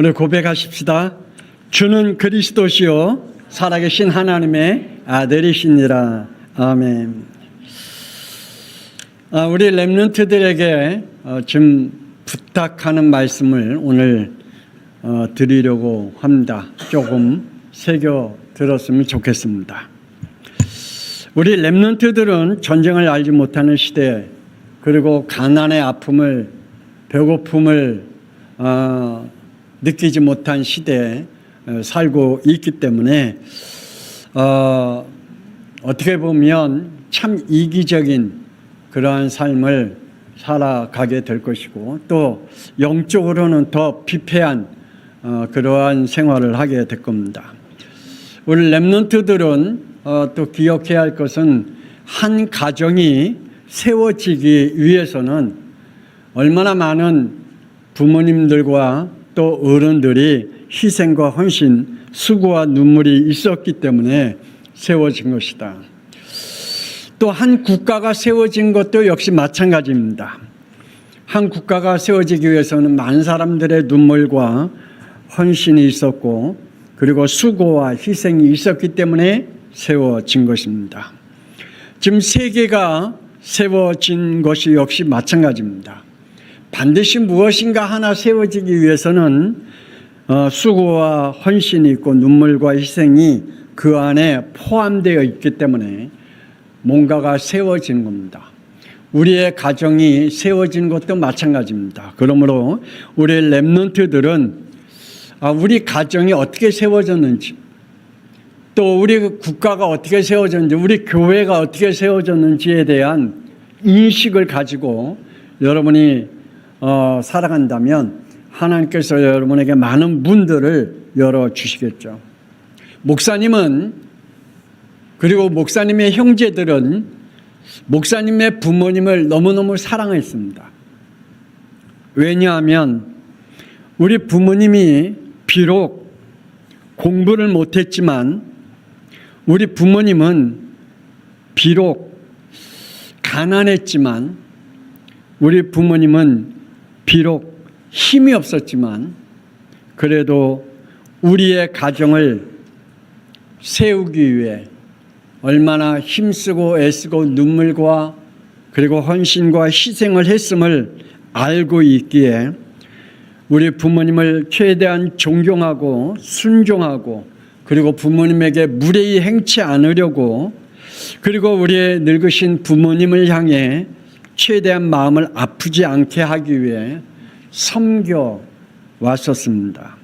오늘 고백하십시다. 주는 그리스도시요 살아계신 하나님의 아들이시니라. 아멘. 우리 렘넌트들에게 좀 부탁하는 말씀을 오늘 드리려고 합니다. 조금 새겨 들었으면 좋겠습니다. 우리 렘넌트들은 전쟁을 알지 못하는 시대, 그리고 가난의 아픔을, 배고픔을 느끼지 못한 시대에 살고 있기 때문에 어떻게 보면 참 이기적인 그러한 삶을 살아가게 될 것이고, 또 영적으로는 더 피폐한 그러한 생활을 하게 될 겁니다. 우리 렘넌트들은 또 기억해야 할 것은 한 가정이 세워지기 위해서는 얼마나 많은 부모님들과 또 어른들이 희생과 헌신, 수고와 눈물이 있었기 때문에 세워진 것이다. 또 한 국가가 세워진 것도 역시 마찬가지입니다. 한 국가가 세워지기 위해서는 많은 사람들의 눈물과 헌신이 있었고, 그리고 수고와 희생이 있었기 때문에 세워진 것입니다. 지금 세계가 세워진 것이 역시 마찬가지입니다. 반드시 무엇인가 하나 세워지기 위해서는 수고와 헌신이 있고 눈물과 희생이 그 안에 포함되어 있기 때문에 뭔가가 세워지는 겁니다. 우리의 가정이 세워지는 것도 마찬가지입니다. 그러므로 우리 렘넌트들은 우리 가정이 어떻게 세워졌는지, 또 우리 국가가 어떻게 세워졌는지, 우리 교회가 어떻게 세워졌는지에 대한 인식을 가지고 여러분이 살아간다면 하나님께서 여러분에게 많은 문들을 열어주시겠죠. 목사님은, 그리고 목사님의 형제들은 목사님의 부모님을 너무너무 사랑했습니다. 왜냐하면 우리 부모님이 비록 공부를 못했지만, 우리 부모님은 비록 가난했지만, 우리 부모님은 비록 힘이 없었지만, 그래도 우리의 가정을 세우기 위해 얼마나 힘쓰고 애쓰고 눈물과 그리고 헌신과 희생을 했음을 알고 있기에 우리 부모님을 최대한 존경하고 순종하고, 그리고 부모님에게 무례히 행치 않으려고, 그리고 우리의 늙으신 부모님을 향해 최대한 마음을 아프지 않게 하기 위해 섬겨 왔었습니다.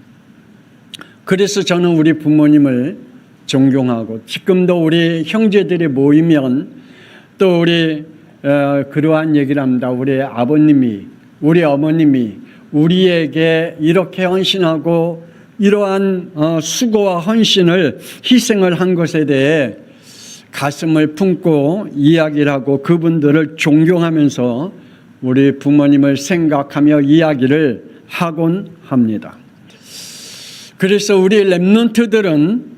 그래서 저는 우리 부모님을 존경하고, 지금도 우리 형제들이 모이면 또 우리 그러한 얘기를 합니다. 우리 아버님이, 우리 어머님이 우리에게 이렇게 헌신하고 이러한 수고와 헌신을, 희생을 한 것에 대해 가슴을 품고 이야기를 하고 그분들을 존경하면서 우리 부모님을 생각하며 이야기를 하곤 합니다. 그래서 우리 렘넌트들은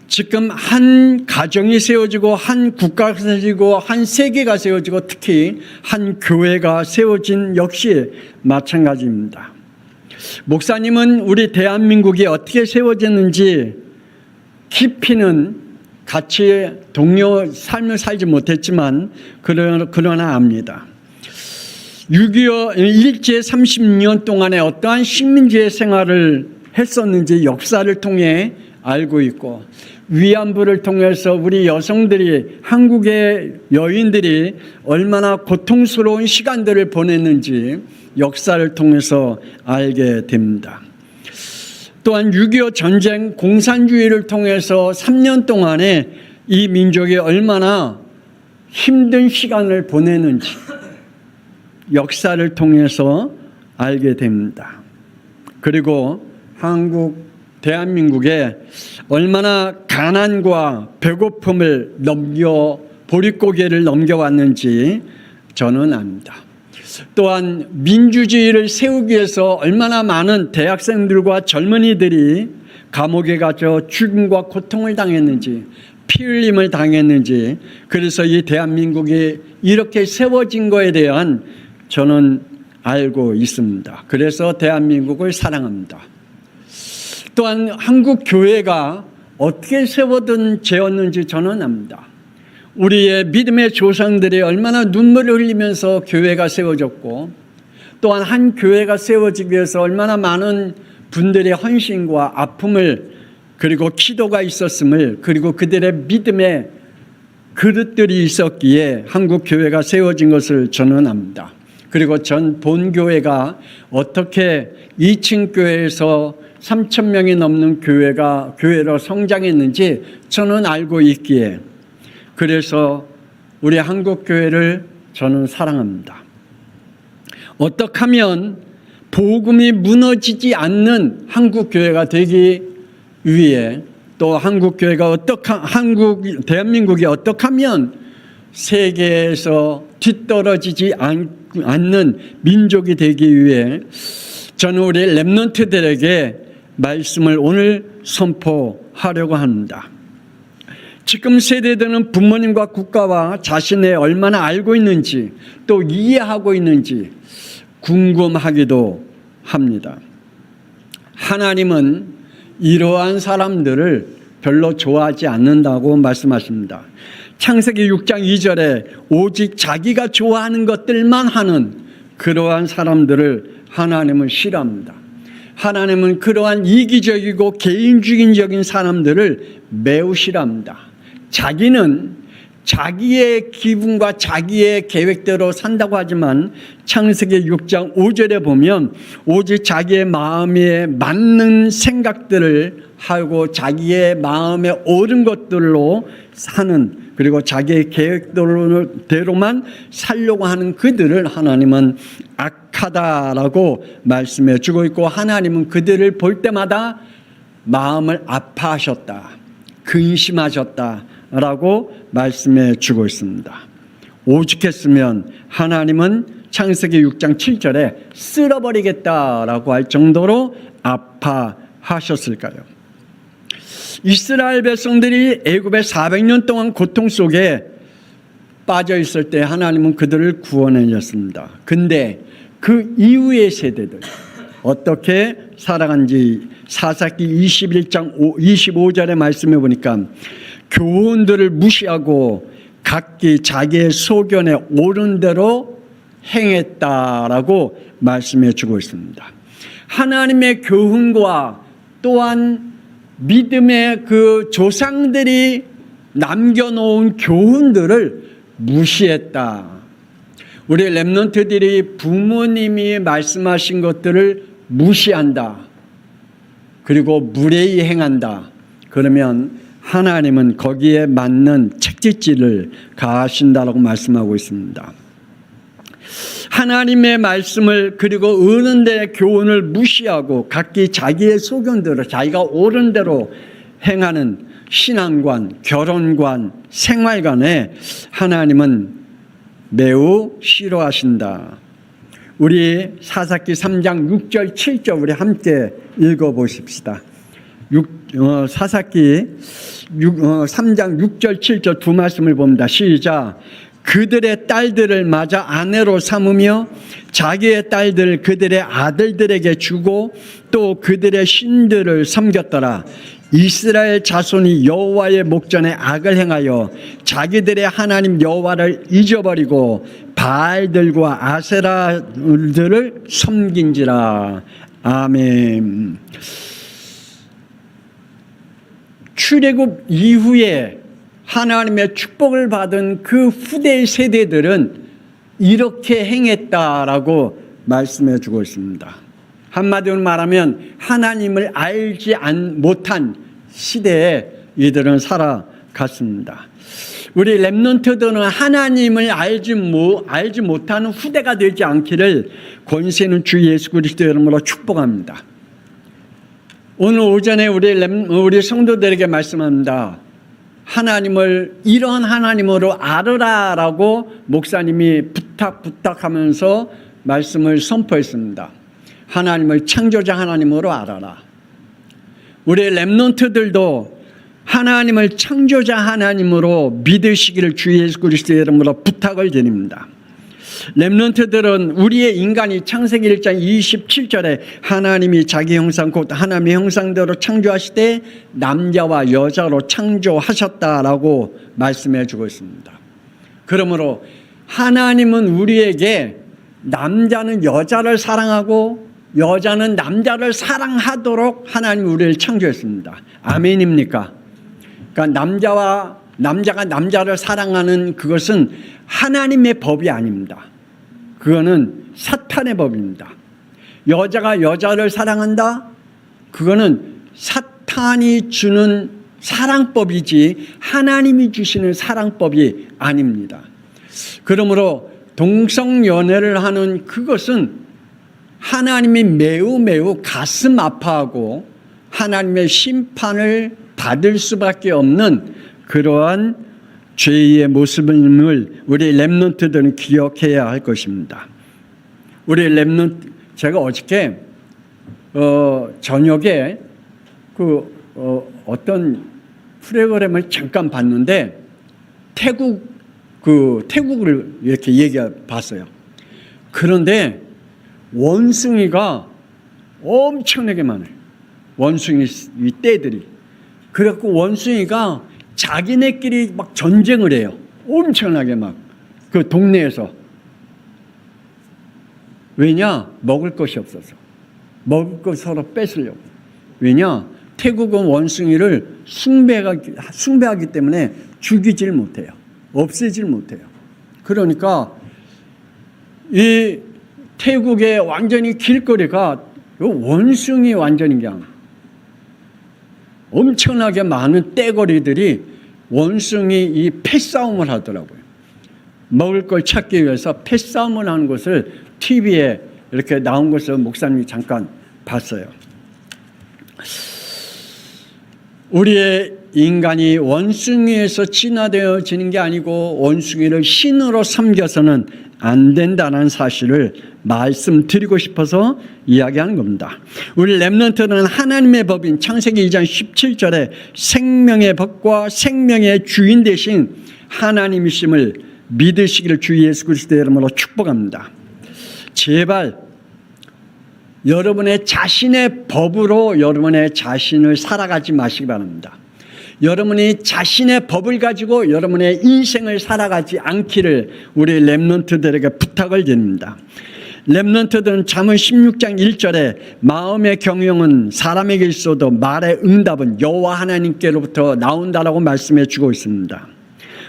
지금 한 가정이 세워지고, 한 국가가 세워지고, 한 세계가 세워지고, 특히 한 교회가 세워진 역시 마찬가지입니다. 목사님은 우리 대한민국이 어떻게 세워졌는지 깊이는 같이 동료 삶을 살지 못했지만 그러나 압니다. 6.25 일제 30년 동안에 어떠한 식민지의 생활을 했었는지 역사를 통해 알고 있고, 위안부를 통해서 우리 여성들이, 한국의 여인들이 얼마나 고통스러운 시간들을 보냈는지 역사를 통해서 알게 됩니다. 또한 6.25 전쟁, 공산주의를 통해서 3년 동안에 이 민족이 얼마나 힘든 시간을 보내는지 역사를 통해서 알게 됩니다. 그리고 대한민국에 얼마나 가난과 배고픔을 보릿고개를 넘겨왔는지 저는 압니다. 또한 민주주의를 세우기 위해서 얼마나 많은 대학생들과 젊은이들이 감옥에 갇혀 죽음과 고통을 당했는지, 피 흘림을 당했는지, 그래서 이 대한민국이 이렇게 세워진 것에 대한 저는 알고 있습니다. 그래서 대한민국을 사랑합니다. 또한 한국 교회가 어떻게 세워졌는지 저는 압니다. 우리의 믿음의 조상들이 얼마나 눈물을 흘리면서 교회가 세워졌고, 또한 한 교회가 세워지기 위해서 얼마나 많은 분들의 헌신과 아픔을, 그리고 기도가 있었음을, 그리고 그들의 믿음의 그릇들이 있었기에 한국 교회가 세워진 것을 저는 압니다. 그리고 전 본교회가 어떻게 2층 교회에서 3,000명이 넘는 교회로 성장했는지 저는 알고 있기에, 그래서 우리 한국 교회를 저는 사랑합니다. 어떻게 하면 복음이 무너지지 않는 한국 교회가 되기 위해, 또 한국 교회가 대한민국이 어떻게 하면 세계에서 뒤떨어지지 않는 민족이 되기 위해 저는 우리 렘넌트들에게 말씀을 오늘 선포하려고 합니다. 지금 세대들은 부모님과 국가와 자신의 얼마나 알고 있는지, 또 이해하고 있는지 궁금하기도 합니다. 하나님은 이러한 사람들을 별로 좋아하지 않는다고 말씀하십니다. 창세기 6장 2절에 오직 자기가 좋아하는 것들만 하는 그러한 사람들을 하나님은 싫어합니다. 하나님은 그러한 이기적이고 개인주의적인 사람들을 매우 싫어합니다. 자기는 자기의 기분과 자기의 계획대로 산다고 하지만 창세기 6장 5절에 보면 오직 자기의 마음에 맞는 생각들을 하고 자기의 마음에 옳은 것들로 사는, 그리고 자기의 계획대로만 살려고 하는 그들을 하나님은 악하다라고 말씀해 주고 있고, 하나님은 그들을 볼 때마다 마음을 아파하셨다, 근심하셨다라고 말씀해 주고 있습니다. 오죽했으면 하나님은 창세기 6장 7절에 쓸어버리겠다라고 할 정도로 아파하셨을까요? 이스라엘 백성들이 애굽에 400년 동안 고통 속에 빠져 있을 때 하나님은 그들을 구원해 줬습니다. 근데 그 이후의 세대들 어떻게 살아간지 사사기 21장 25절의 말씀해 보니까 교훈들을 무시하고 각기 자기의 소견에 옳은 대로 행했다라고 말씀해 주고 있습니다. 하나님의 교훈과 또한 믿음의 그 조상들이 남겨놓은 교훈들을 무시했다. 우리 렘넌트들이 부모님이 말씀하신 것들을 무시한다, 그리고 무례히 행한다, 그러면 하나님은 거기에 맞는 책짓질을 가하신다라고 말씀하고 있습니다. 하나님의 말씀을, 그리고 어른들의 교훈을 무시하고 각기 자기의 소견대로 자기가 옳은 대로 행하는 신앙관, 결혼관, 생활관에 하나님은 매우 싫어하신다. 우리 사사기 3장 6절 7절 우리 함께 읽어보십시다. 사사기 3장 6절 7절 두 말씀을 봅니다. 시작. 그들의 딸들을 맞아 아내로 삼으며 자기의 딸들을 그들의 아들들에게 주고 또 그들의 신들을 섬겼더라. 이스라엘 자손이 여호와의 목전에 악을 행하여 자기들의 하나님 여호와를 잊어버리고 바알들과 아세라들을 섬긴지라. 아멘. 출애굽 이후에 하나님의 축복을 받은 그 후대 세대들은 이렇게 행했다라고 말씀해 주고 있습니다. 한마디로 말하면 하나님을 알지 못한 시대에 이들은 살아갔습니다. 우리 렘넌트들은 하나님을 알지 못하는 후대가 되지 않기를 권세 있는 주 예수 그리스도의 이름으로 축복합니다. 오늘 오전에 우리 성도들에게 말씀합니다. 하나님을 이런 하나님으로 알으라라고 목사님이 부탁하면서 말씀을 선포했습니다. 하나님을 창조자 하나님으로 알아라. 우리 렘넌트들도 하나님을 창조자 하나님으로 믿으시기를 주 예수 그리스도의 이름으로 부탁을 드립니다. 렘넌트들은 우리의 인간이 창세기 1장 27절에 하나님이 자기 형상 곧 하나님의 형상대로 창조하시되 남자와 여자로 창조하셨다라고 말씀해 주고 있습니다. 그러므로 하나님은 우리에게 남자는 여자를 사랑하고 여자는 남자를 사랑하도록 하나님이 우리를 창조했습니다. 아멘입니까? 그러니까 남자가 남자를 사랑하는 그것은 하나님의 법이 아닙니다. 그거는 사탄의 법입니다. 여자가 여자를 사랑한다? 그거는 사탄이 주는 사랑법이지 하나님이 주시는 사랑법이 아닙니다. 그러므로 동성연애를 하는 그것은 하나님이 매우 가슴 아파하고 하나님의 심판을 받을 수밖에 없는 그러한 죄의 모습을 우리 렘넌트들은 기억해야 할 것입니다. 우리 렘넌트, 제가 어저께 저녁에 어떤 프로그램을 잠깐 봤는데 태국을 이렇게 봤어요. 그런데 원숭이가 엄청나게 많아요. 원숭이 이 떼들이. 그래갖고 원숭이가 자기네끼리 막 전쟁을 해요. 엄청나게 막 그 동네에서. 왜냐? 먹을 것이 없어서. 먹을 것 서로 뺏으려고. 왜냐? 태국은 원숭이를 숭배하기 때문에 죽이질 못해요. 없애질 못해요. 그러니까 이 태국의 완전히 길거리가 원숭이 완전히 그냥 엄청나게 많은 떼거리들이 원숭이 이 패싸움을 하더라고요. 먹을 걸 찾기 위해서 패싸움을 하는 것을 TV에 이렇게 나온 것을 목사님이 잠깐 봤어요. 우리의 인간이 원숭이에서 진화되어지는 게 아니고 원숭이를 신으로 섬겨서는 안 된다는 사실을 말씀드리고 싶어서 이야기하는 겁니다. 우리 렘넌트는 하나님의 법인 창세기 2장 17절에 생명의 법과 생명의 주인 되신 하나님이심을 믿으시기를 주 예수 그리스도의 이름으로 축복합니다. 제발 여러분의 자신의 법으로 여러분의 자신을 살아가지 마시기 바랍니다. 여러분이 자신의 법을 가지고 여러분의 인생을 살아가지 않기를 우리 렘넌트들에게 부탁을 드립니다. 렘넌트들은 잠언 16장 1절에 마음의 경영은 사람에게 있어도 말의 응답은 여호와 하나님께로부터 나온다라고 말씀해 주고 있습니다.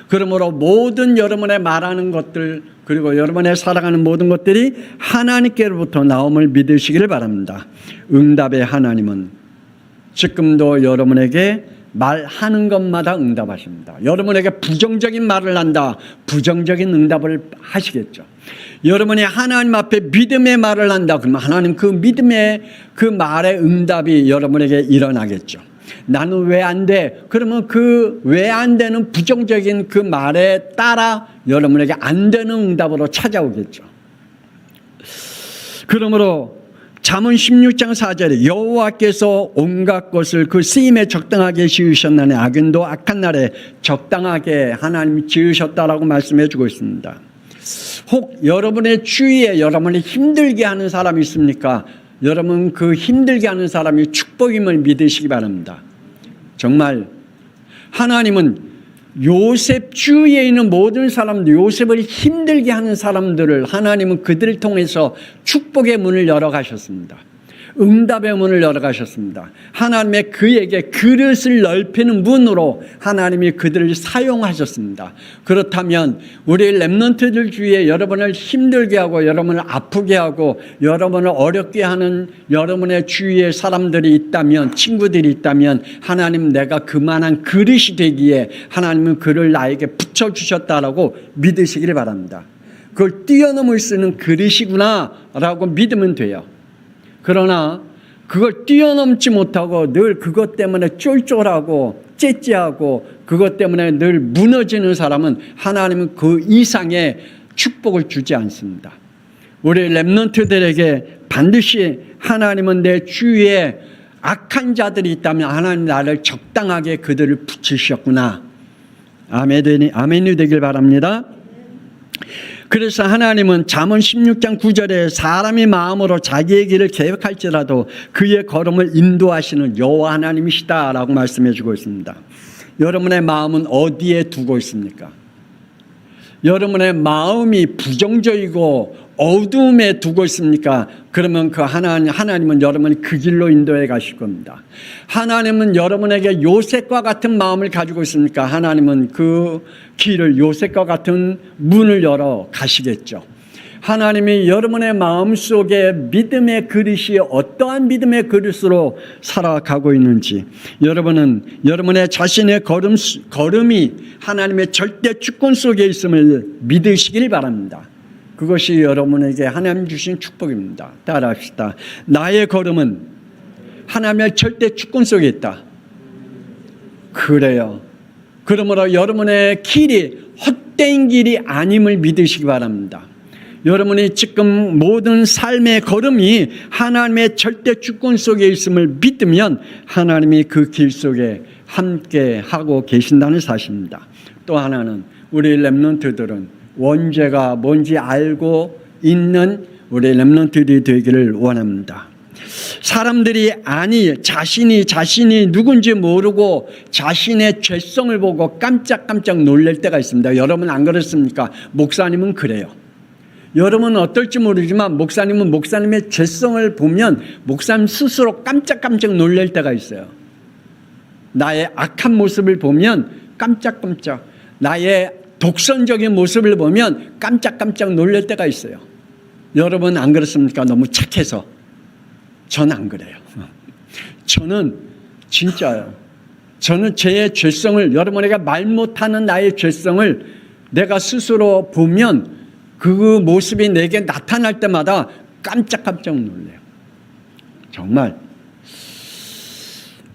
그러므로 모든 여러분의 말하는 것들 그리고 여러분의 살아가는 모든 것들이 하나님께로부터 나옴을 믿으시기를 바랍니다. 응답의 하나님은 지금도 여러분에게 말하는 것마다 응답하십니다. 여러분에게 부정적인 말을 한다. 부정적인 응답을 하시겠죠. 여러분이 하나님 앞에 믿음의 말을 한다. 그러면 하나님 그 믿음의 그 말의 응답이 여러분에게 일어나겠죠. 나는 왜 안 돼? 그러면 그 왜 안 되는 부정적인 그 말에 따라 여러분에게 안 되는 응답으로 찾아오겠죠. 그러므로 잠언 16장 4절에 여호와께서 온갖 것을 그 쓰임에 적당하게 지으셨나니 악인도 악한 날에 적당하게 하나님이 지으셨다라고 말씀해 주고 있습니다. 혹 여러분의 주위에 여러분을 힘들게 하는 사람이 있습니까? 여러분 그 힘들게 하는 사람이 축복임을 믿으시기 바랍니다. 정말 하나님은 요셉 주위에 있는 모든 사람들, 요셉을 힘들게 하는 사람들을 하나님은 그들을 통해서 축복의 문을 열어가셨습니다. 응답의 문을 열어가셨습니다. 하나님의 그에게 그릇을 넓히는 문으로 하나님이 그들을 사용하셨습니다. 그렇다면 우리 렘넌트들 주위에 여러분을 힘들게 하고 여러분을 아프게 하고 여러분을 어렵게 하는 여러분의 주위에 사람들이 있다면 친구들이 있다면 하나님 내가 그만한 그릇이 되기에 하나님은 그를 나에게 붙여주셨다라고 믿으시기를 바랍니다. 그걸 뛰어넘을 수 있는 그릇이구나 라고 믿으면 돼요. 그러나 그걸 뛰어넘지 못하고 늘 그것 때문에 쫄쫄하고 째째하고 그것 때문에 늘 무너지는 사람은 하나님은 그 이상의 축복을 주지 않습니다. 우리 렘넌트들에게 반드시 하나님은 내 주위에 악한 자들이 있다면 하나님 나를 적당하게 그들을 붙이셨구나. 아멘이 되길 바랍니다. 그래서 하나님은 잠언 16장 9절에 사람이 마음으로 자기의 길을 계획할지라도 그의 걸음을 인도하시는 여호와 하나님이시다라고 말씀해 주고 있습니다. 여러분의 마음은 어디에 두고 있습니까? 여러분의 마음이 부정적이고 어두움에 두고 있습니까? 그러면 그 하나님은 여러분이 그 길로 인도해 가실 겁니다. 하나님은 여러분에게 요셉과 같은 마음을 가지고 있습니까? 하나님은 그 길을 요셉과 같은 문을 열어 가시겠죠. 하나님이 여러분의 마음속에 믿음의 그릇이 어떠한 믿음의 그릇으로 살아가고 있는지, 여러분은 여러분의 자신의 걸음이 하나님의 절대 주권 속에 있음을 믿으시길 바랍니다. 그것이 여러분에게 하나님 주신 축복입니다. 따라합시다. 나의 걸음은 하나님의 절대 주권 속에 있다. 그래요. 그러므로 여러분의 길이 헛된 길이 아님을 믿으시기 바랍니다. 여러분이 지금 모든 삶의 걸음이 하나님의 절대 주권 속에 있음을 믿으면 하나님이 그 길 속에 함께 하고 계신다는 사실입니다. 또 하나는 우리 렘넌트들은 원죄가 뭔지 알고 있는 우리 렘넌트들이 되기를 원합니다. 사람들이 자신이 누군지 모르고 자신의 죄성을 보고 깜짝깜짝 놀랄 때가 있습니다. 여러분 안 그렇습니까? 목사님은 그래요. 여러분은 어떨지 모르지만 목사님은 목사님의 죄성을 보면 목사님 스스로 깜짝깜짝 놀랄 때가 있어요. 나의 악한 모습을 보면 깜짝깜짝, 나의 독선적인 모습을 보면 깜짝깜짝 놀랄 때가 있어요. 여러분 안 그렇습니까? 너무 착해서. 전 안 그래요. 저는 진짜요. 저는 제 죄성을, 여러분에게 말 못하는 나의 죄성을 내가 스스로 보면 그 모습이 내게 나타날 때마다 깜짝깜짝 놀래요. 정말.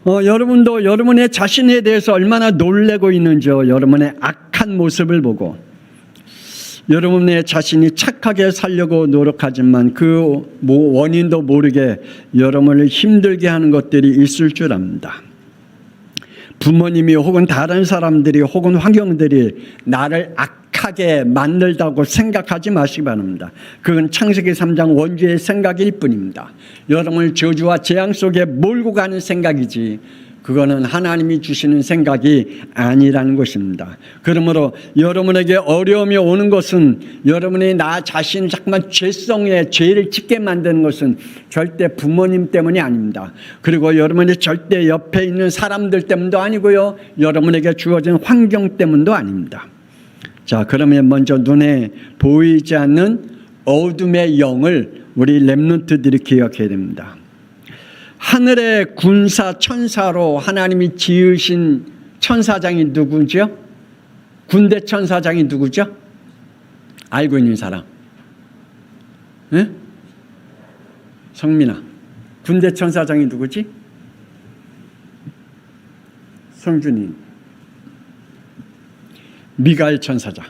여러분도 여러분의 자신에 대해서 얼마나 놀래고 있는지요. 여러분의 악한 모습을 보고 여러분의 자신이 착하게 살려고 노력하지만 그 원인도 모르게 여러분을 힘들게 하는 것들이 있을 줄 압니다. 부모님이 혹은 다른 사람들이 혹은 환경들이 나를 악하게 만들다고 생각하지 마시기 바랍니다. 그건 창세기 3장 원죄의 생각일 뿐입니다. 여러분을 저주와 재앙 속에 몰고 가는 생각이지 그거는 하나님이 주시는 생각이 아니라는 것입니다. 그러므로 여러분에게 어려움이 오는 것은 여러분이 나 자신을 자꾸만 죄성에 죄를 짓게 만드는 것은 절대 부모님 때문이 아닙니다. 그리고 여러분이 절대 옆에 있는 사람들 때문도 아니고요. 여러분에게 주어진 환경 때문도 아닙니다. 자, 그러면 먼저 눈에 보이지 않는 어둠의 영을 우리 렘넌트들이 기억해야 됩니다. 하늘의 군사 천사로 하나님이 지으신 천사장이 누구죠? 군대 천사장이 누구죠? 알고 있는 사람. 네? 성민아, 군대 천사장이 누구지? 성준이. 미가엘 천사장.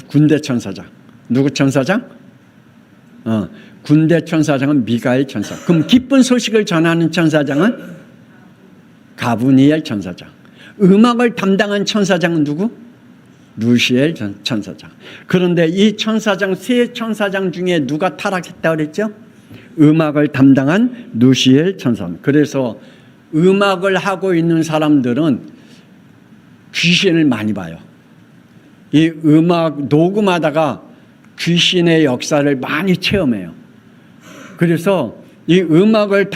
군대 천사장. 누구 천사장? 군대 천사장은 미가엘 천사. 그럼 기쁜 소식을 전하는 천사장은 가브니엘 천사장. 음악을 담당한 천사장은 누구? 루시엘 천사장. 그런데 이 천사장, 세 천사장 중에 누가 타락했다고 그랬죠? 음악을 담당한 루시엘 천사장. 그래서 음악을 하고 있는 사람들은 귀신을 많이 봐요. 이 음악 녹음하다가 귀신의 역사를 많이 체험해요. 그래서 이 음악을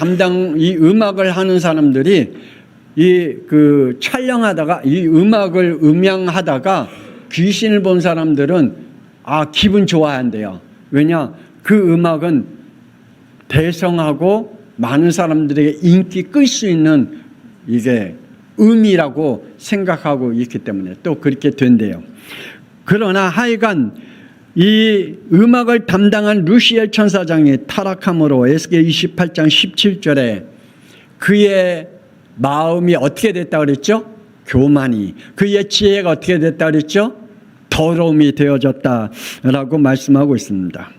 하는 사람들이 촬영하다가 이 음악을 음향하다가 귀신을 본 사람들은 기분 좋아한대요. 왜냐? 그 음악은 대성하고 많은 사람들에게 인기 끌 수 있는 이게 음이라고 생각하고 있기 때문에 또 그렇게 된대요. 그러나 하여간 이 음악을 담당한 루시엘 천사장이 타락함으로 에스겔 28장 17절에 그의 마음이 어떻게 됐다고 그랬죠? 교만이. 그의 지혜가 어떻게 됐다고 그랬죠? 더러움이 되어졌다라고 말씀하고 있습니다.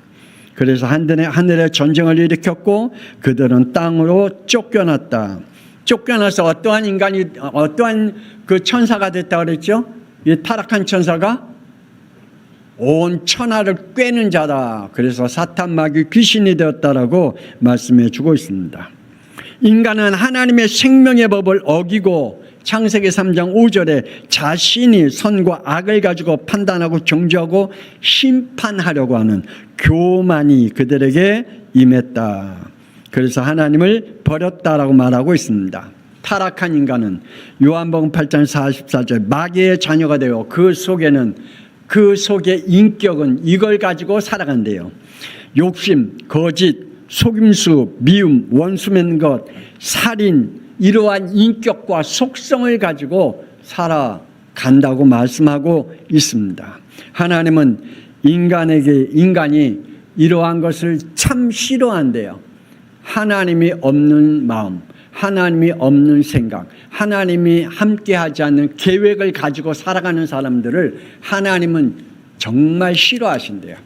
그래서 하늘에 전쟁을 일으켰고 그들은 땅으로 쫓겨났다. 쫓겨나서 어떠한 그 천사가 됐다고 그랬죠? 이 타락한 천사가 온 천하를 꿰는 자다. 그래서 사탄 마귀 귀신이 되었다라고 말씀해 주고 있습니다. 인간은 하나님의 생명의 법을 어기고 창세기 3장 5절에 자신이 선과 악을 가지고 판단하고 정죄하고 심판하려고 하는 교만이 그들에게 임했다. 그래서 하나님을 버렸다라고 말하고 있습니다. 타락한 인간은 요한복음 8장 44절 마귀의 자녀가 되어 그 속의 인격은 이걸 가지고 살아간대요. 욕심, 거짓, 속임수, 미움, 원수 맺는 것, 살인, 이러한 인격과 속성을 가지고 살아간다고 말씀하고 있습니다. 하나님은 인간이 이러한 것을 참 싫어한대요. 하나님이 없는 마음, 하나님이 없는 생각, 하나님이 함께하지 않는 계획을 가지고 살아가는 사람들을 하나님은 정말 싫어하신대요.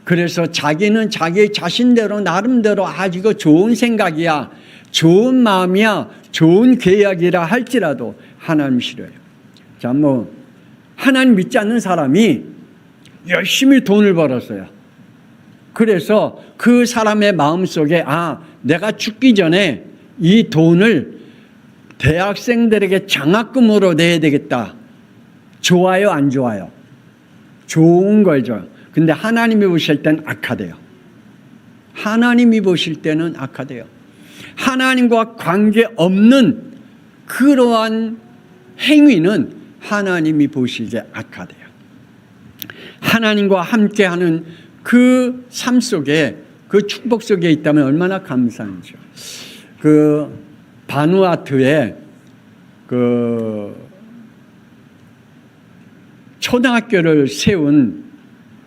그래서 자기는 자기 자신대로 나름대로 이거 좋은 생각이야, 좋은 마음이야, 좋은 계획이라 할지라도 하나님 싫어해요. 자, 하나님 믿지 않는 사람이 열심히 돈을 벌었어요. 그래서 그 사람의 마음속에 내가 죽기 전에 이 돈을 대학생들에게 장학금으로 내야 되겠다. 좋아요, 안 좋아요? 좋은 거죠. 근데 하나님이 보실 때는 악하대요. 하나님이 보실 때는 악하대요. 하나님과 관계없는 그러한 행위는 하나님이 보시기에 악하대요. 하나님과 함께하는 그 삶 속에, 그 축복 속에 있다면 얼마나 감사한지요. 그 바누아투에 그 초등학교를 세운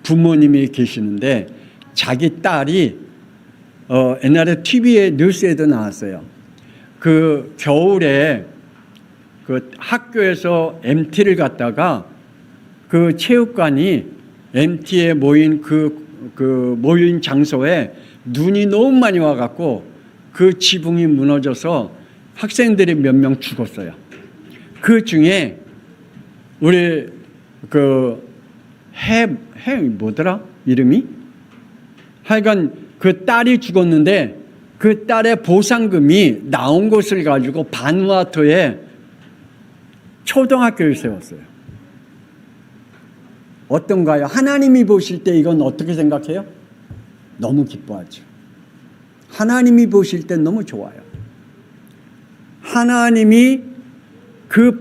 부모님이 계시는데 자기 딸이 옛날에 TV에 뉴스에도 나왔어요. 그 겨울에 그 학교에서 MT를 갔다가 그 체육관이 MT에 모인 모인 장소에 눈이 너무 많이 와갖고 그 지붕이 무너져서 학생들이 몇 명 죽었어요. 그 중에 우리 뭐더라? 이름이? 하여간 그 딸이 죽었는데 그 딸의 보상금이 나온 것을 가지고 바누아투에 초등학교를 세웠어요. 어떤가요? 하나님이 보실 때 이건 어떻게 생각해요? 너무 기뻐하죠. 하나님이 보실 때 너무 좋아요. 하나님이 그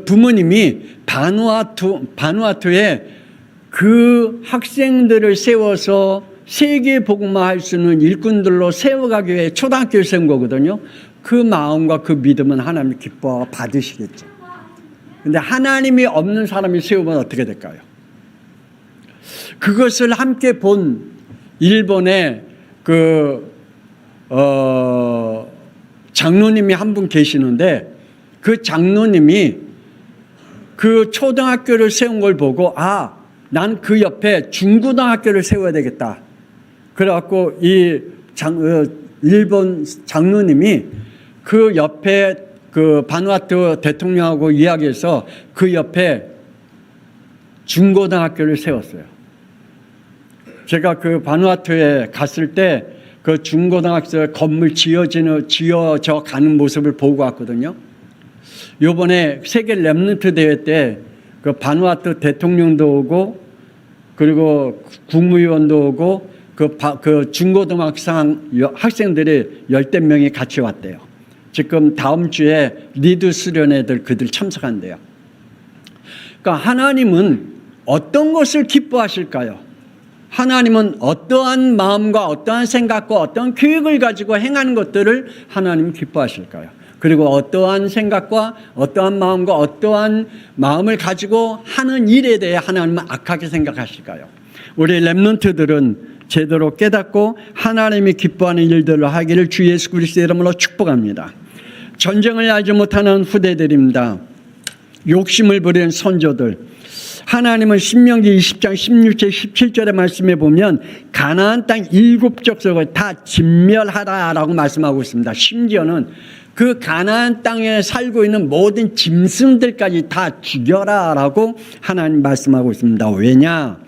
부모님이 바누아투에 그 학생들을 세워서 세계 복음화할 수 있는 일꾼들로 세워가기 위해 초등학교를 세운 거거든요. 그 마음과 그 믿음은 하나님 기뻐 받으시겠죠. 근데 하나님이 없는 사람이 세우면 어떻게 될까요? 그것을 함께 본 일본의 장로님이 한 분 계시는데 그 장로님이 그 초등학교를 세운 걸 보고 난 그 옆에 중고등학교를 세워야 되겠다. 그래갖고 일본 장로님이 그 옆에 그 바누아투 대통령하고 이야기해서 그 옆에 중고등학교를 세웠어요. 제가 그 바누아투에 갔을 때 그 중고등학교 건물 지어져 가는 모습을 보고 왔거든요. 요번에 세계 렘넌트 대회 때 그 바누아투 대통령도 오고 그리고 국무위원도 오고 그 중고등학생 학생들이 10대 명이 같이 왔대요. 지금 다음 주에 리드 수련회들 그들 참석한대요. 그러니까 하나님은 어떤 것을 기뻐하실까요? 하나님은 어떠한 마음과 어떠한 생각과 어떠한 계획을 가지고 행하는 것들을 하나님은 기뻐하실까요? 그리고 어떠한 생각과 어떠한 마음과 어떠한 마음을 가지고 하는 일에 대해 하나님은 악하게 생각하실까요? 우리 렘넌트들은 제대로 깨닫고 하나님이 기뻐하는 일들을 하기를 주 예수 그리스도의 이름으로 축복합니다. 전쟁을 알지 못하는 후대들입니다. 욕심을 부리는 선조들. 하나님은 신명기 20장 16절 17절의 말씀에 보면 가나안 땅 7족속을 다 진멸하라라고 말씀하고 있습니다. 심지어는 그 가나안 땅에 살고 있는 모든 짐승들까지 다 죽여라라고 하나님 말씀하고 있습니다. 왜냐?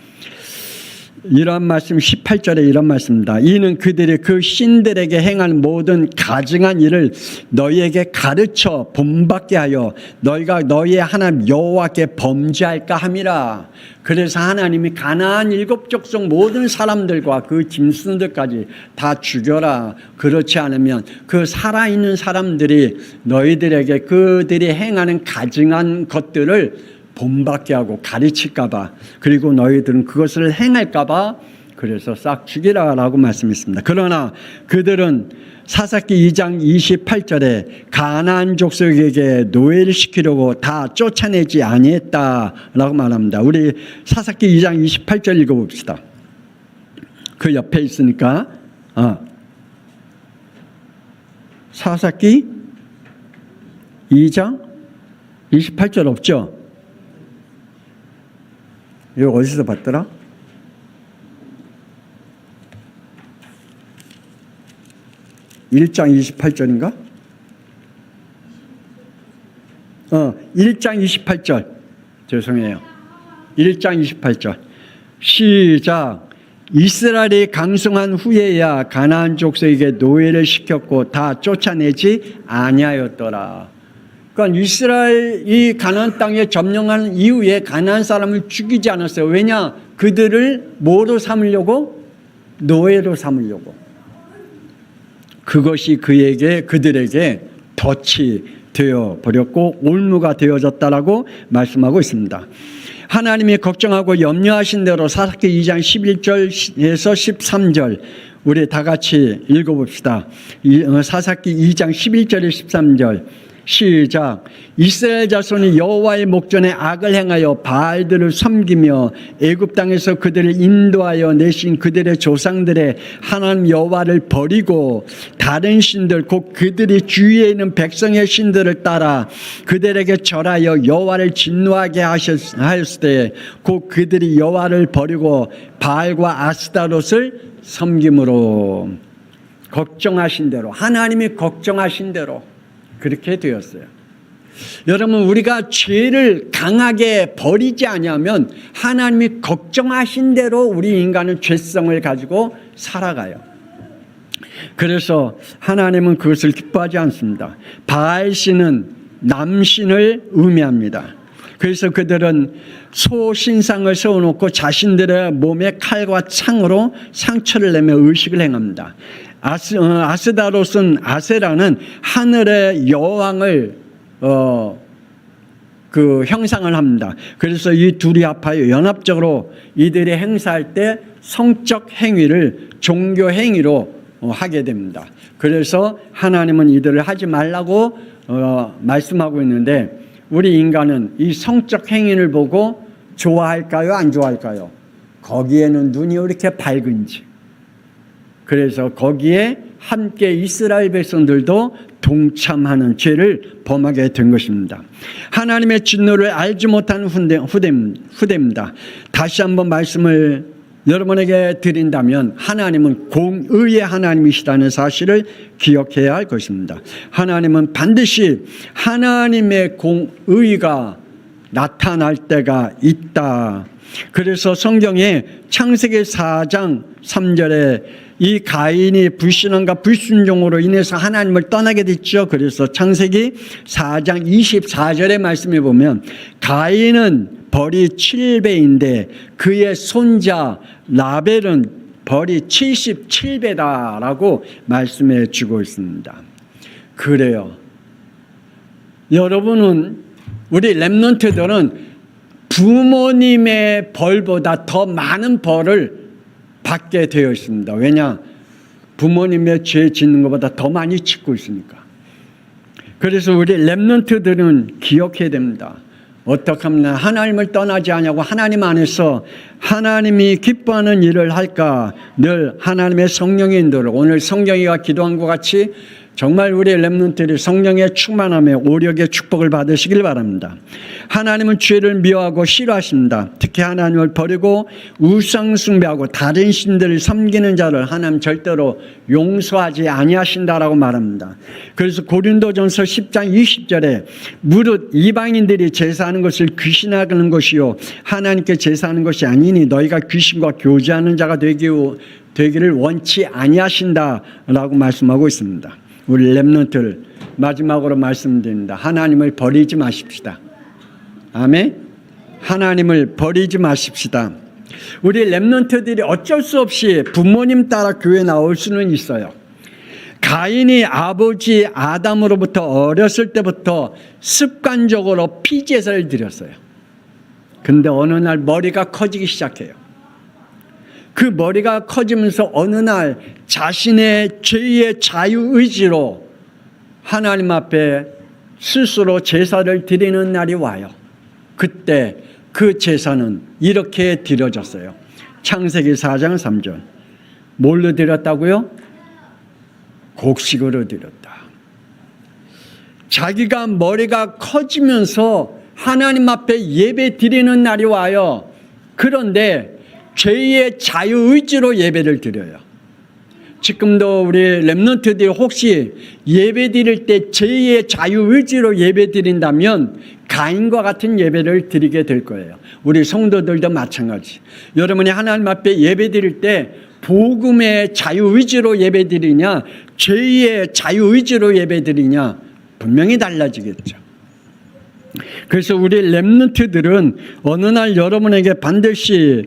이런 말씀 18절에 이런 말씀입니다. 이는 그들이 그 신들에게 행한 모든 가증한 일을 너희에게 가르쳐 본받게 하여 너희가 너희의 하나님 여호와께 범죄할까 함이라. 그래서 하나님이 가나안 7족속 모든 사람들과 그 짐승들까지 다 죽여라. 그렇지 않으면 그 살아있는 사람들이 너희들에게 그들이 행하는 가증한 것들을 본받게 하고 가르칠까봐, 그리고 너희들은 그것을 행할까봐 그래서 싹 죽이라라고 말씀했습니다. 그러나 그들은 사사기 2장 28절에 가나안 족속에게 노예를 시키려고 다 쫓아내지 아니했다라고 말합니다. 우리 사사기 2장 28절 읽어봅시다. 그 옆에 있으니까 사사기 2장 28절 없죠? 이거 어디서 봤더라? (1장 28절인가) 1장 28절 죄송해요. 1장 28절 시작. 이스라엘이 강성한 후에야 가나안 족속에게 노예를 시켰고 다 쫓아내지 아니하였더라. 그러니까 이스라엘이 가나안 땅에 점령한 이후에 가나안 사람을 죽이지 않았어요. 왜냐? 그들을 뭐로 삼으려고? 노예로 삼으려고. 그것이 그들에게 덫이 되어 버렸고 올무가 되어졌다라고 말씀하고 있습니다. 하나님이 걱정하고 염려하신 대로 사사기 2장 11절에서 13절 우리 다 같이 읽어봅시다. 사사기 2장 11절에 13절 시작. 이스라엘 자손이 여호와의 목전에 악을 행하여 바알들을 섬기며 애굽 땅에서 그들을 인도하여 내신 그들의 조상들의 하나님 여호와를 버리고 다른 신들 곧 그들이 주위에 있는 백성의 신들을 따라 그들에게 절하여 여호와를 진노하게 하였을 때 곧 그들이 여호와를 버리고 바알과 아스타롯을 섬김으로 걱정하신 대로 하나님이 걱정하신 대로 그렇게 되었어요. 여러분, 우리가 죄를 강하게 버리지 않으면 하나님이 걱정하신 대로 우리 인간은 죄성을 가지고 살아가요. 그래서 하나님은 그것을 기뻐하지 않습니다. 바알신은 남신을 의미합니다. 그래서 그들은 소 신상을 세워놓고 자신들의 몸에 칼과 창으로 상처를 내며 의식을 행합니다. 아스다롯은 아세라는 하늘의 여왕을 형상을 합니다. 그래서 이 둘이 합하여 연합적으로 이들이 행사할 때 성적 행위를 종교 행위로 하게 됩니다. 그래서 하나님은 이들을 하지 말라고 말씀하고 있는데 우리 인간은 이 성적 행위를 보고 좋아할까요? 안 좋아할까요? 거기에는 눈이 이렇게 밝은지. 그래서 거기에 함께 이스라엘 백성들도 동참하는 죄를 범하게 된 것입니다. 하나님의 진노를 알지 못하는 후대입니다. 다시 한번 말씀을 여러분에게 드린다면 하나님은 공의의 하나님이시라는 사실을 기억해야 할 것입니다. 하나님은 반드시 하나님의 공의가 나타날 때가 있다. 그래서 성경에 창세기 4장 3절에 이 가인이 불신앙과 불순종으로 인해서 하나님을 떠나게 됐죠. 그래서 창세기 4장 24절의 말씀에 보면 가인은 벌이 7배인데 그의 손자 라벨은 벌이 77배다라고 말씀해 주고 있습니다. 그래요. 여러분은 우리 렘넌트들은 부모님의 벌보다 더 많은 벌을 받게 되어 있습니다. 왜냐? 부모님의 죄 짓는 것보다 더 많이 짓고 있으니까. 그래서 우리 렘넌트들은 기억해야 됩니다. 어떻게 하면 하나님을 떠나지 않냐고 하나님 안에서 하나님이 기뻐하는 일을 할까 늘 하나님의 성령의 인도를 오늘 성경이가 기도한 것 같이 정말 우리 렘넌트들이 성령의 충만함에 오력의 축복을 받으시길 바랍니다. 하나님은 죄를 미워하고 싫어하십니다. 특히 하나님을 버리고 우상 숭배하고 다른 신들을 섬기는 자를 하나님 절대로 용서하지 아니하신다라고 말합니다. 그래서 고린도전서 10장 20절에 무릇 이방인들이 제사하는 것을 귀신하는 것이요 하나님께 제사하는 것이 아니니 너희가 귀신과 교제하는 자가 되기를 원치 아니하신다라고 말씀하고 있습니다. 우리 렘넌트를 마지막으로 말씀드립니다. 하나님을 버리지 마십시다. 아멘. 하나님을 버리지 마십시다. 우리 렘넌트들이 어쩔 수 없이 부모님 따라 교회 나올 수는 있어요. 가인이 아버지 아담으로부터 어렸을 때부터 습관적으로 피제사를 드렸어요. 근데 어느 날 머리가 커지기 시작해요. 그 머리가 커지면서 어느 날 자신의 죄의 자유의지로 하나님 앞에 스스로 제사를 드리는 날이 와요. 그때 그 제사는 이렇게 드려졌어요. 창세기 4장 3절. 뭘로 드렸다고요? 곡식으로 드렸다. 자기가 머리가 커지면서 하나님 앞에 예배 드리는 날이 와요. 그런데 죄의 자유의지로 예배를 드려요. 지금도 우리 렘넌트들이 혹시 예배 드릴 때 죄의 자유의지로 예배 드린다면 가인과 같은 예배를 드리게 될 거예요. 우리 성도들도 마찬가지. 여러분이 하나님 앞에 예배 드릴 때 복음의 자유의지로 예배 드리냐 죄의 자유의지로 예배 드리냐 분명히 달라지겠죠. 그래서 우리 렘넌트들은 어느 날 여러분에게 반드시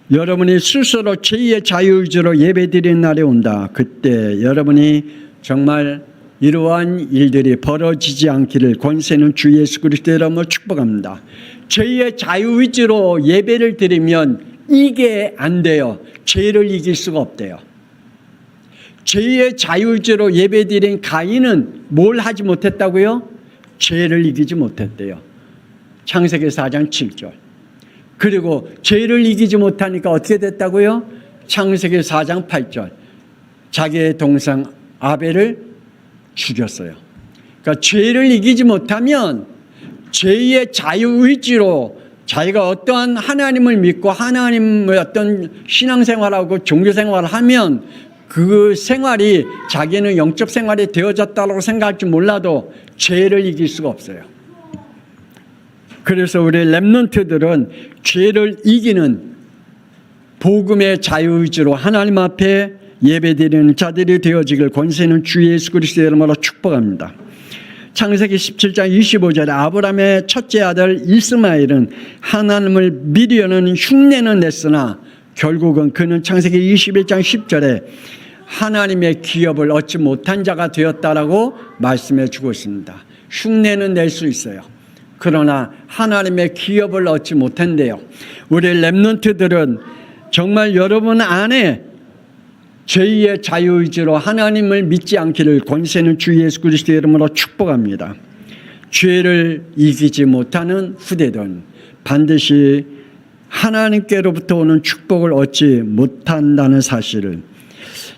여러분이 스스로 죄의 자유의지로 예배드리는 날이 온다. 그때 여러분이 정말 이러한 일들이 벌어지지 않기를 권세는 주 예수 그리스도의 이름으로 축복합니다. 죄의 자유의지로 예배를 드리면 이게 안 돼요. 죄를 이길 수가 없대요. 죄의 자유의지로 예배드린 가인은 뭘 하지 못했다고요? 죄를 이기지 못했대요. 창세기 4장 7절. 그리고 죄를 이기지 못하니까 어떻게 됐다고요? 창세기 4장 8절. 자기의 동생 아벨을 죽였어요. 그러니까 죄를 이기지 못하면 죄의 자유의지로 자기가 어떠한 하나님을 믿고 하나님의 어떤 신앙생활하고 종교생활을 하면 그 생활이 자기는 영적 생활이 되어졌다고 생각할지 몰라도 죄를 이길 수가 없어요. 그래서 우리 렘넌트들은 죄를 이기는 복음의 자유의지로 하나님 앞에 예배드리는 자들이 되어지길 권세는 주 예수 그리스도의 이름으로 축복합니다. 창세기 17장 25절에 아브라함의 첫째 아들 이스마엘은 하나님을 믿으려는 흉내는 냈으나 결국은 그는 창세기 21장 10절에 하나님의 기업을 얻지 못한 자가 되었다라고 말씀해 주고 있습니다. 흉내는 낼 수 있어요. 그러나 하나님의 기업을 얻지 못한대요. 우리 렘넌트들은 정말 여러분 안에 죄의 자유의지로 하나님을 믿지 않기를 권세는 주 예수 그리스도의 이름으로 축복합니다. 죄를 이기지 못하는 후대들은 반드시 하나님께로부터 오는 축복을 얻지 못한다는 사실을.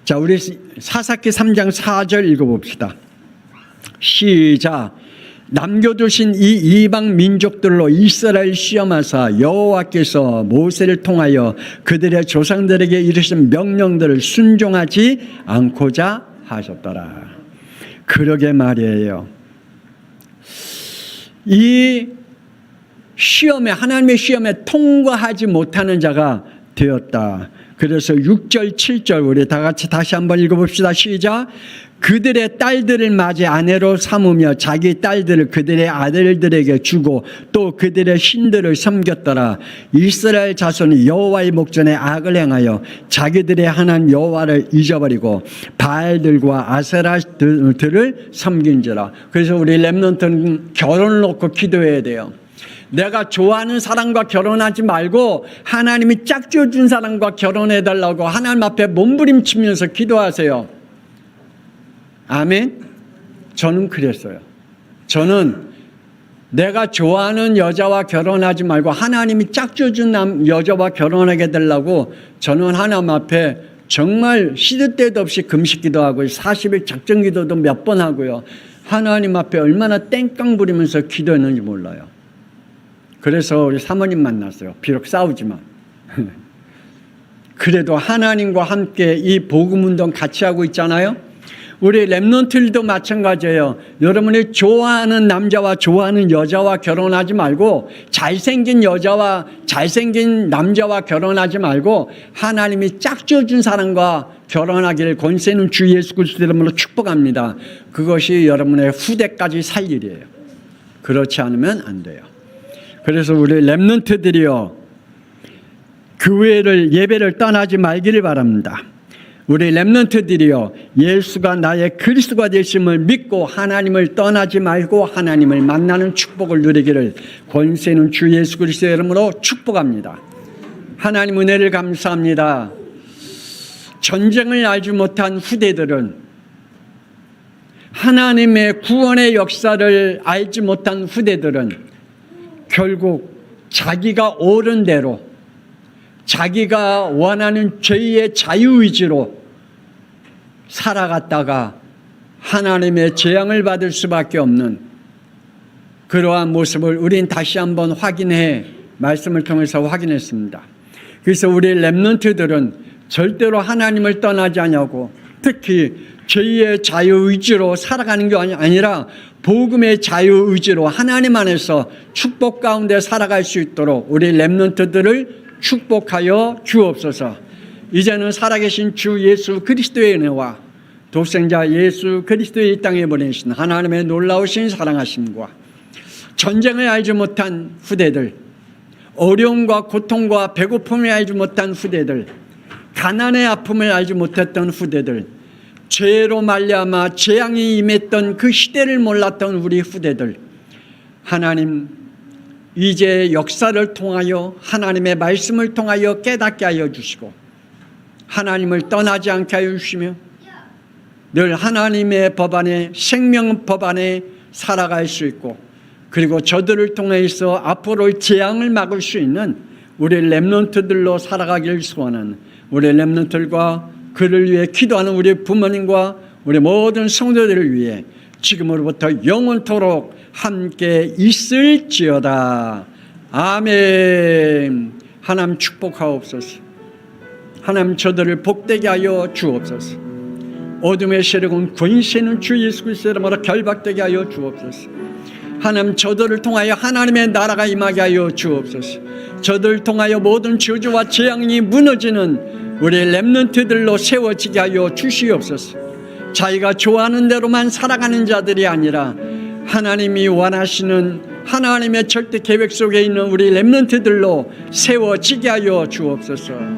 자, 우리 사사기 3장 4절 읽어봅시다. 시작. 남겨두신 이 이방 민족들로 이스라엘 시험하사 여호와께서 모세를 통하여 그들의 조상들에게 이르신 명령들을 순종하지 않고자 하셨더라. 그러게 말이에요. 이 시험에 하나님의 시험에 통과하지 못하는 자가 되었다. 그래서 6절 7절 우리 다 같이 다시 한번 읽어봅시다. 시작. 그들의 딸들을 맞이 아내로 삼으며 자기 딸들을 그들의 아들들에게 주고 또 그들의 신들을 섬겼더라. 이스라엘 자손이 여호와의 목전에 악을 행하여 자기들의 하나님 여호와를 잊어버리고 바알들과 아세라들을 섬긴지라. 그래서 우리 렘넌트는 결혼을 놓고 기도해야 돼요. 내가 좋아하는 사람과 결혼하지 말고 하나님이 짝지어준 사람과 결혼해달라고 하나님 앞에 몸부림치면서 기도하세요. 아멘. 저는 그랬어요. 저는 내가 좋아하는 여자와 결혼하지 말고 하나님이 짝지어준 여자와 결혼하게 되려고 저는 하나님 앞에 정말 시도 때도 없이 금식기도 하고 40일 작정기도도 몇 번 하고요. 하나님 앞에 얼마나 땡깡 부리면서 기도했는지 몰라요. 그래서 우리 사모님 만났어요. 비록 싸우지만. 그래도 하나님과 함께 이 복음운동 같이 하고 있잖아요. 우리 랩런트들도 마찬가지예요. 여러분이 좋아하는 남자와 좋아하는 여자와 결혼하지 말고 잘생긴 여자와 잘생긴 남자와 결혼하지 말고 하나님이 짝지어준 사람과 결혼하기를 권세 있는 주 예수 그리스도 이름으로 축복합니다. 그것이 여러분의 후대까지 살 일이에요. 그렇지 않으면 안 돼요. 그래서 우리 랩런트들이요, 교회를 예배를 떠나지 말기를 바랍니다. 우리 랩런트들이요, 예수가 나의 그리스도가 되심을 믿고 하나님을 떠나지 말고 하나님을 만나는 축복을 누리기를 권세 있는 주 예수 그리스도의 이름으로 축복합니다. 하나님 은혜를 감사합니다. 전쟁을 알지 못한 후대들은, 하나님의 구원의 역사를 알지 못한 후대들은 결국 자기가 옳은 대로 자기가 원하는 죄의 자유의지로 살아갔다가 하나님의 재앙을 받을 수밖에 없는 그러한 모습을 우린 다시 한번 확인해 말씀을 통해서 확인했습니다. 그래서 우리 랩런트들은 절대로 하나님을 떠나지 않냐고, 특히 죄의 자유의지로 살아가는 게 아니라 복음의 자유의지로 하나님 안에서 축복 가운데 살아갈 수 있도록 우리 랩런트들을 축복하여 주옵소서. 이제는 살아계신 주 예수 그리스도의 은혜와 독생자 예수 그리스도의 이 땅에 보내신 하나님의 놀라우신 사랑하심과 전쟁을 알지 못한 후대들, 어려움과 고통과 배고픔을 알지 못한 후대들, 가난의 아픔을 알지 못했던 후대들, 죄로 말미암아 재앙이 임했던 그 시대를 몰랐던 우리 후대들, 하나님 이제 역사를 통하여 하나님의 말씀을 통하여 깨닫게 하여 주시고 하나님을 떠나지 않게 하여 주시며 늘 하나님의 법 안에, 생명 법 안에 살아갈 수 있고, 그리고 저들을 통해서 앞으로 재앙을 막을 수 있는 우리 랩런트들로 살아가기를 소원하는 우리 랩런트들과 그를 위해 기도하는 우리 부모님과 우리 모든 성도들을 위해 지금으로부터 영원토록 함께 있을지어다. 아멘. 하나님 축복하옵소서. 하나님 저들을 복되게 하여 주옵소서. 어둠의 세력은 권세는 주 예수 그리스도의 이름으로 결박되게 하여 주옵소서. 하나님 저들을 통하여 하나님의 나라가 임하게 하여 주옵소서. 저들을 통하여 모든 저주와 재앙이 무너지는 우리 랩런트들로 세워지게 하여 주시옵소서. 자기가 좋아하는 대로만 살아가는 자들이 아니라 하나님이 원하시는 하나님의 절대 계획 속에 있는 우리 랩런트들로 세워지게 하여 주옵소서.